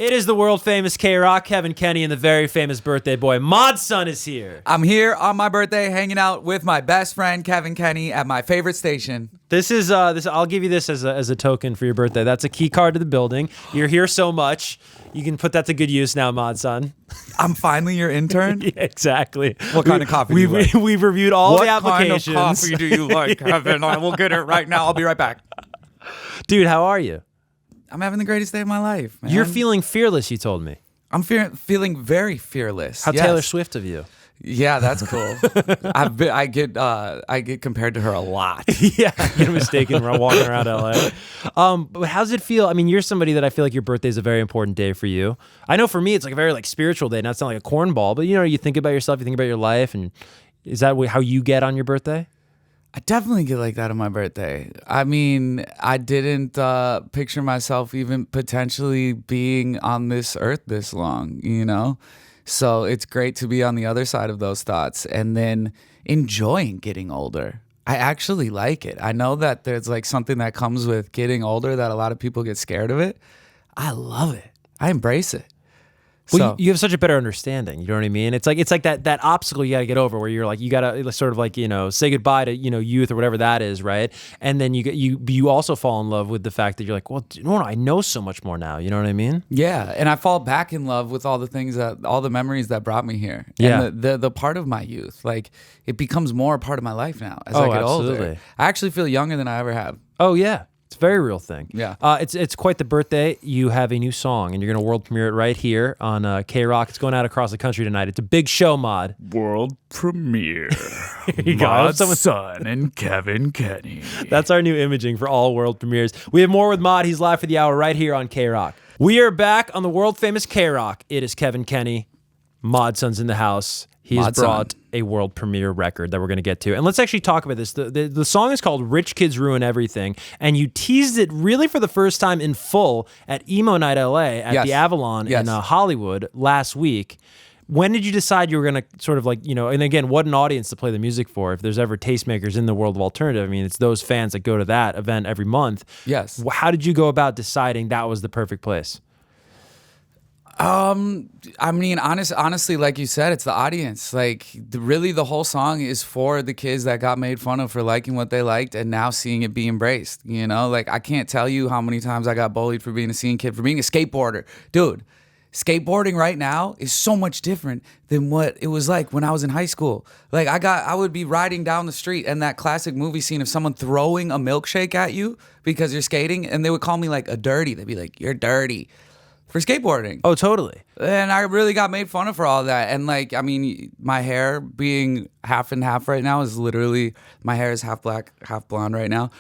It is the world famous KROQ, Kevan Kenney, and the very famous birthday boy, Mod's son, is here. I'm here on my birthday hanging out with my best friend, Kevan Kenney, at my favorite station. This is I'll give you this as a token for your birthday. That's a key card to the building. You're here so much. You can put that to good use now, Mod's son. I'm finally your intern? Yeah, exactly. What kind of coffee do you like? We've reviewed all what the applications. What kind of coffee do you like, Kevin? I will get it right now. I'll be right back. Dude, how are you? I'm having the greatest day of my life, man. You're feeling fearless, you told me. I'm feeling very fearless. How yes. Taylor Swift of you. Yeah, that's cool. I get compared to her a lot. Yeah, you're mistaken. We're walking around LA. But how does it feel? I mean, you're somebody that I feel like your birthday is a very important day for you. I know for me, it's like a very like spiritual day. Now it's not like a cornball, but you think about yourself, you think about your life, and is that how you get on your birthday? I definitely get like that on my birthday. I mean, I didn't picture myself even potentially being on this earth this long, So it's great to be on the other side of those thoughts and then enjoying getting older. I actually like it. I know that there's like something that comes with getting older that a lot of people get scared of it. I love it. I embrace it. Well, you have such a better understanding. You know what I mean? It's like that obstacle you got to get over, where you're like, you got to sort of like, say goodbye to, youth or whatever that is, right? And then you also fall in love with the fact that you're like, well, no, I know so much more now. You know what I mean? Yeah, and I fall back in love with all the memories that brought me here. Yeah. And the part of my youth, like it becomes more a part of my life now as I get absolutely. older. I actually feel younger than I ever have. Oh yeah. It's a very real thing. Yeah. It's quite the birthday. You have a new song, and you're going to world premiere it right here on KROQ. It's going out across the country tonight. It's a big show, Mod. World premiere. You Mod's son and Kevan Kenney. That's our new imaging for all world premieres. We have more with Mod. He's live for the hour right here on KROQ. We are back on the world famous KROQ. It is Kevan Kenney. Mod son's in the house. He has brought a world premiere record that we're going to get to. And let's actually talk about this. The song is called Rich Kids Ruin Everything, and you teased it really for the first time in full at Emo Night LA at the Avalon in Hollywood last week. When did you decide you were going to sort of like, and again, what an audience to play the music for. If there's ever tastemakers in the world of alternative, I mean, it's those fans that go to that event every month. Yes. How did you go about deciding that was the perfect place? I mean, honestly, like you said, it's the audience. Like, really, the whole song is for the kids that got made fun of for liking what they liked and now seeing it be embraced. Like, I can't tell you how many times I got bullied for being a scene kid, for being a skateboarder. Dude, skateboarding right now is so much different than what it was like when I was in high school. Like, I would be riding down the street, and that classic movie scene of someone throwing a milkshake at you because you're skating, and they would call me like a dirty. They'd be like, "You're dirty." For skateboarding. Oh, totally. And I really got made fun of for all that. And like, I mean, my hair being half and half right now is literally, my hair is half black, half blonde right now.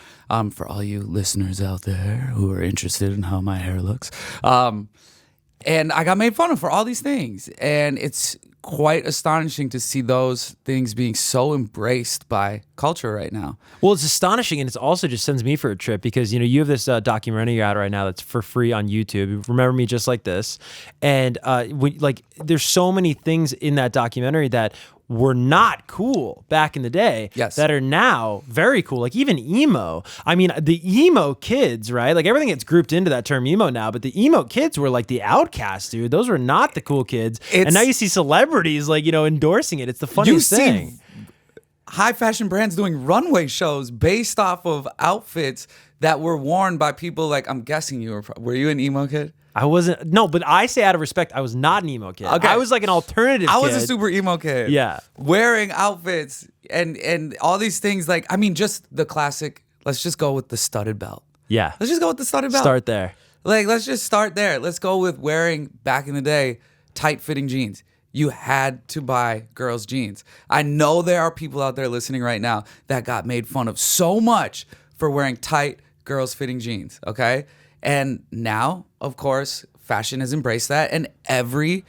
For all you listeners out there who are interested in how my hair looks. And I got made fun of for all these things. And it's quite astonishing to see those things being so embraced by culture right now. Well, it's astonishing, and it also just sends me for a trip because, you have this documentary out right now that's for free on YouTube, Remember Me Just Like This. And there's so many things in that documentary that were not cool back in the day that are now very cool. Like even emo. I mean, the emo kids, right? Like everything gets grouped into that term emo now, but the emo kids were like the outcasts, dude. Those were not the cool kids. And now you see celebrities like, endorsing it. It's the funniest thing. High fashion brands doing runway shows based off of outfits that were worn by people like, I'm guessing were you an emo kid? I wasn't. No, but I say out of respect, I was not an emo kid. Okay. I was like an alternative kid. I was a super emo kid. Yeah. Wearing outfits and all these things. Like, I mean, just the classic, let's just go with the studded belt. Yeah. Let's just go with the studded belt. Start there. Like, let's just start there. Let's go with wearing, back in the day, tight-fitting jeans. You had to buy girls' jeans. I know there are people out there listening right now that got made fun of so much for wearing tight girls-fitting jeans, okay? And now, of course, fashion has embraced that, and every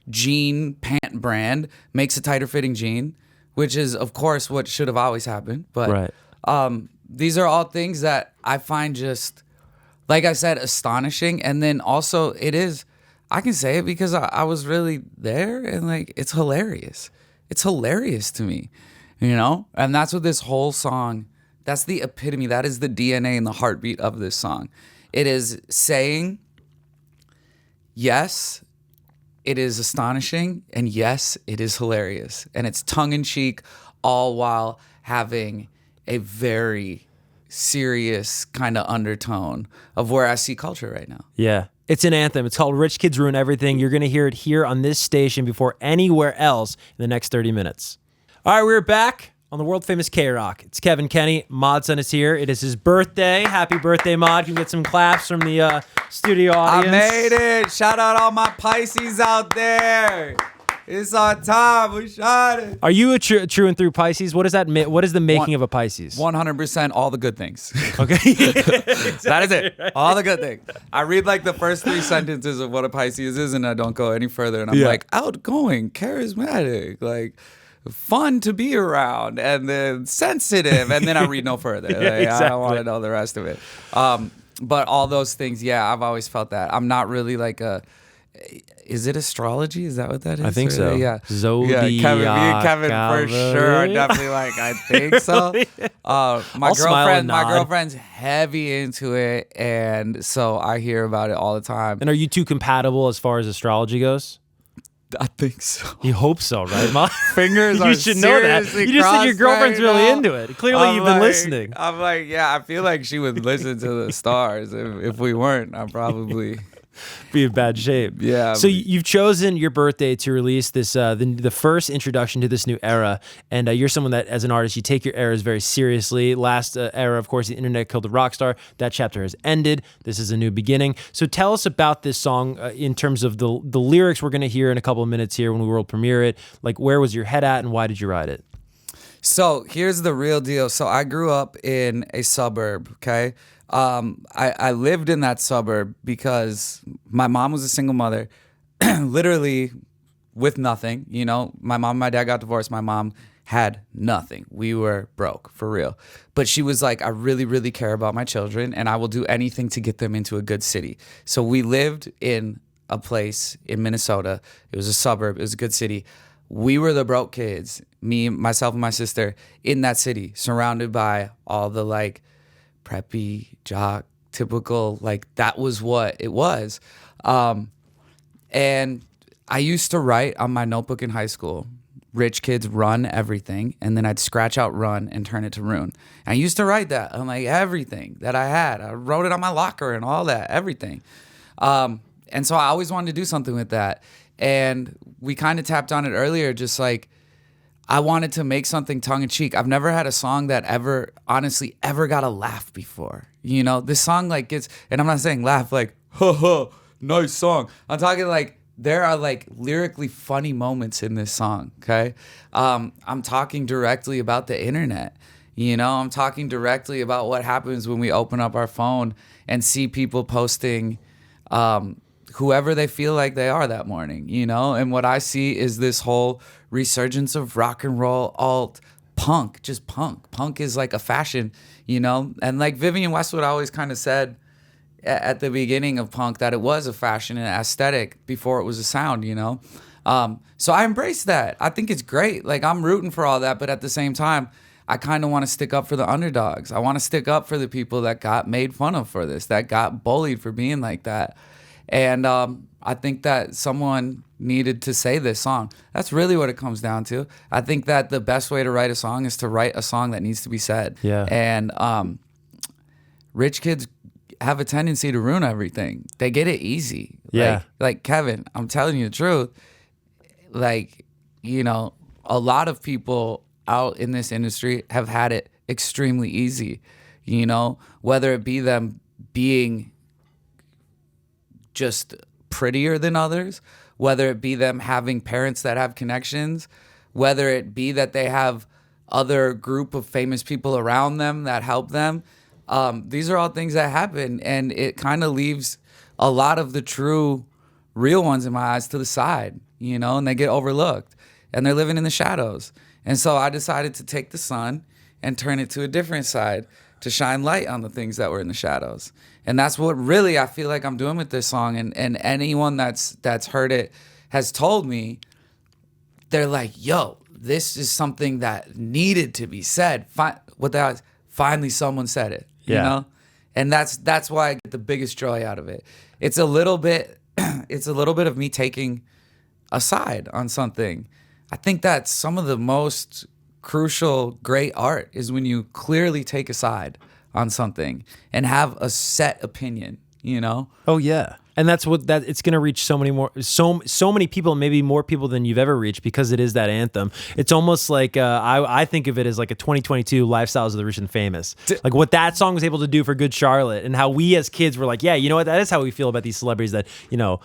jean pant brand makes a tighter fitting jean, which is, of course, what should have always happened. But these are all things that I find just, like I said, astonishing. And then also it is, I can say it because I was really there, and like, it's hilarious. It's hilarious to me, And that's what this whole song, that's the epitome. That is the DNA and the heartbeat of this song. It is saying yes, it is astonishing, and yes, it is hilarious. And it's tongue-in-cheek, all while having a very serious kind of undertone of where I see culture right now. Yeah. It's an anthem. It's called Rich Kids Ruin Everything. You're going to hear it here on this station before anywhere else in the next 30 minutes. All right, we're back on the world famous KROQ. It's Kevan Kenney. Modson is here. It is his birthday. Happy birthday, Mod. Can we get some claps from the studio audience? I made it. Shout out all my Pisces out there. It's our time. We shot it. Are you a true and through Pisces? What does that mean? What is the making of a Pisces? 100% all the good things. Okay. That is it. All the good things. I read like the first 3 sentences of what a Pisces is, and I don't go any further. And I'm like, outgoing, charismatic, like fun to be around, and then sensitive. And then I read no further. Like, exactly. I don't want to know the rest of it. But all those things, yeah, I've always felt that. I'm not really like a... Is it astrology? Is that what that is? I think so. Yeah. Zodiac. Yeah, me and Kevin for sure are definitely like, I think so. My girlfriend's heavy into it, and so I hear about it all the time. And are you two compatible as far as astrology goes? I think so. You hope so, right, Mom? Fingers you are should know that. seriously You just said your girlfriend's crossed really right into it. Clearly, you've been listening. I'm like, yeah, I feel like she would listen to the stars. If we weren't, I'd probably be in bad shape. Yeah. So you've chosen your birthday to release this, the first introduction to this new era, and you're someone that, as an artist, you take your eras very seriously. Last era, of course, the internet killed the rock star. That chapter has ended. This is a new beginning. So tell us about this song in terms of the lyrics we're going to hear in a couple of minutes here when we world premiere it. Like, where was your head at, and why did you write it? So here's the real deal. So I grew up in a suburb, okay? I lived in that suburb because my mom was a single mother, literally with nothing. You know, my mom and my dad got divorced. My mom had nothing. We were broke, for real. But she was like, I really, really care about my children, and I will do anything to get them into a good city. So we lived in a place in Minnesota. It was a suburb. It was a good city. We were the broke kids, me, myself, and my sister, in that city, surrounded by all the like preppy, jock, typical, like that was what it was. And I used to write on my notebook in high school, rich kids run everything, and then I'd scratch out run and turn it to ruin. And I used to write that on like everything that I had. I wrote it on my locker and all that, everything. And so I always wanted to do something with that. And we kind of tapped on it earlier, just like, I wanted to make something tongue-in-cheek. I've never had a song that honestly ever got a laugh before. You know, this song like gets, and I'm not saying laugh like, ha ha, nice song. I'm talking like, there are like lyrically funny moments in this song, okay? I'm talking directly about the internet. You know, I'm talking directly about what happens when we open up our phone and see people posting whoever they feel like they are that morning, you know? And what I see is this whole resurgence of rock and roll, alt, punk, just punk. Punk is like a fashion, you know? And like Vivienne Westwood always kind of said at the beginning of punk that it was a fashion and aesthetic before it was a sound, you know? So I embrace that. I think it's great. Like, I'm rooting for all that, but at the same time, I kind of want to stick up for the underdogs. I want to stick up for the people that got made fun of for this, that got bullied for being like that. And I think that someone needed to say this song. That's really what it comes down to. I think that the best way to write a song is to write a song that needs to be said. Yeah. And rich kids have a tendency to ruin everything. They get it easy. Yeah. Like Kevin, I'm telling you the truth. Like, you know, a lot of people out in this industry have had it extremely easy, you know, whether it be them being just prettier than others, whether it be them having parents that have connections, whether it be that they have other group of famous people around them that help them. These are all things that happen, and it kind of leaves a lot of the true, real ones in my eyes to the side, you know, and they get overlooked, and they're living in the shadows. And so I decided to take the sun and turn it to a different side to shine light on the things that were in the shadows. And that's what really I feel like I'm doing with this song. And anyone that's heard it has told me, they're like, yo, this is something that needed to be said. Finally someone said it, you know? And that's why I get the biggest joy out of it. It's a little bit it's a little bit of me taking a side on something. I think that some of the most crucial, great art is when you clearly take a side on something and have a set opinion, you know? Oh yeah. And that's what that it's going to reach so many people, maybe more people than you've ever reached, because it is that anthem. It's almost like I think of it as like a 2022 Lifestyles of the Rich and Famous, like what that song was able to do for Good Charlotte, and how we as kids were like, yeah, you know what, that is how we feel about these celebrities that, you know,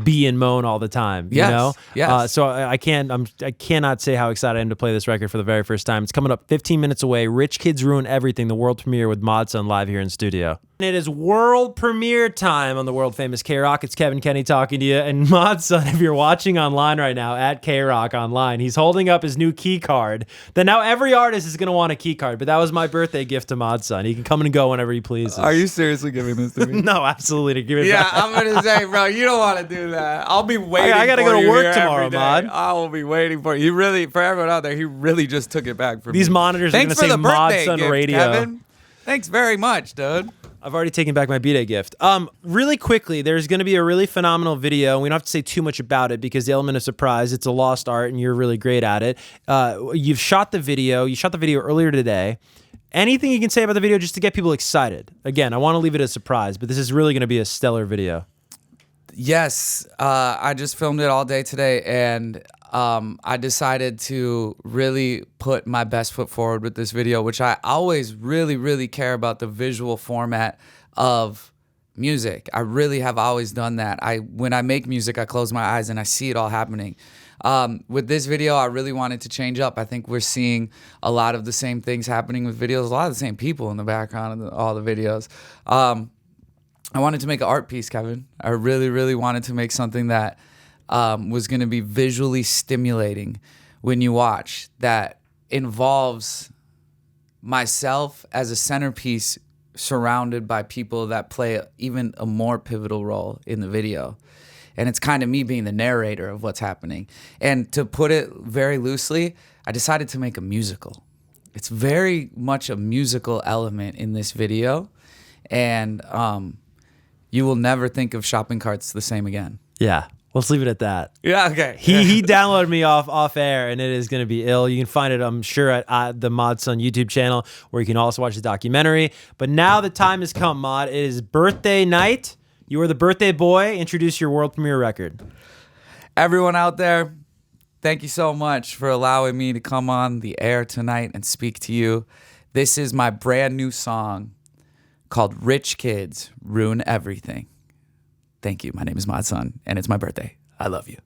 be and moan all the time. You know? Yes. So I cannot say how excited I am to play this record for the very first time. It's coming up 15 minutes away. Rich Kids Ruin Everything, the world premiere with Mod Sun live here in studio. It is world premiere time on the world famous KROQ. It's Kevan Kenney talking to you. And Mod Sun, if you're watching online right now at KROQ Online, he's holding up his new key card. That now every artist is going to want a key card, but that was my birthday gift to Mod Sun. He can come and go whenever he pleases. Are you seriously giving this to me? No, absolutely. Give it back. I'm going to say, bro, you don't want to do that. I'll be waiting. I got to go to work tomorrow, Mod. I will be waiting for you. Really, for everyone out there, he really just took it back from me. These monitors are going to say Mod Sun gift, Radio. Kevin. Thanks very much, dude. I've already taken back my B-Day gift. Really quickly, there's going to be a really phenomenal video. We don't have to say too much about it because the element of surprise, it's a lost art and you're really great at it. You've shot the video. You shot the video earlier today. Anything you can say about the video just to get people excited? Again, I want to leave it a surprise, but this is really going to be a stellar video. Yes, I just filmed it all day today, and I decided to really put my best foot forward with this video, which I always really, really care about the visual format of music. I really have always done that. When I make music, I close my eyes and I see it all happening. With this video, I really wanted to change up. I think we're seeing a lot of the same things happening with videos, a lot of the same people in the background of all the videos. I wanted to make an art piece, Kevin. I really, really wanted to make something that was going to be visually stimulating when you watch, that involves myself as a centerpiece surrounded by people that play even a more pivotal role in the video. And it's kind of me being the narrator of what's happening. And to put it very loosely, I decided to make a musical. It's very much a musical element in this video. And you will never think of shopping carts the same again. Yeah. Let's leave it at that. Yeah, okay. He downloaded me off air, and it is going to be ill. You can find it, I'm sure, at the Mod Sun YouTube channel, where you can also watch the documentary. But now the time has come, Mod. It is birthday night. You are the birthday boy. Introduce your world premiere record. Everyone out there, thank you so much for allowing me to come on the air tonight and speak to you. This is my brand new song called Rich Kids Ruin Everything. Thank you. My name is Mod Sun, and it's my birthday. I love you.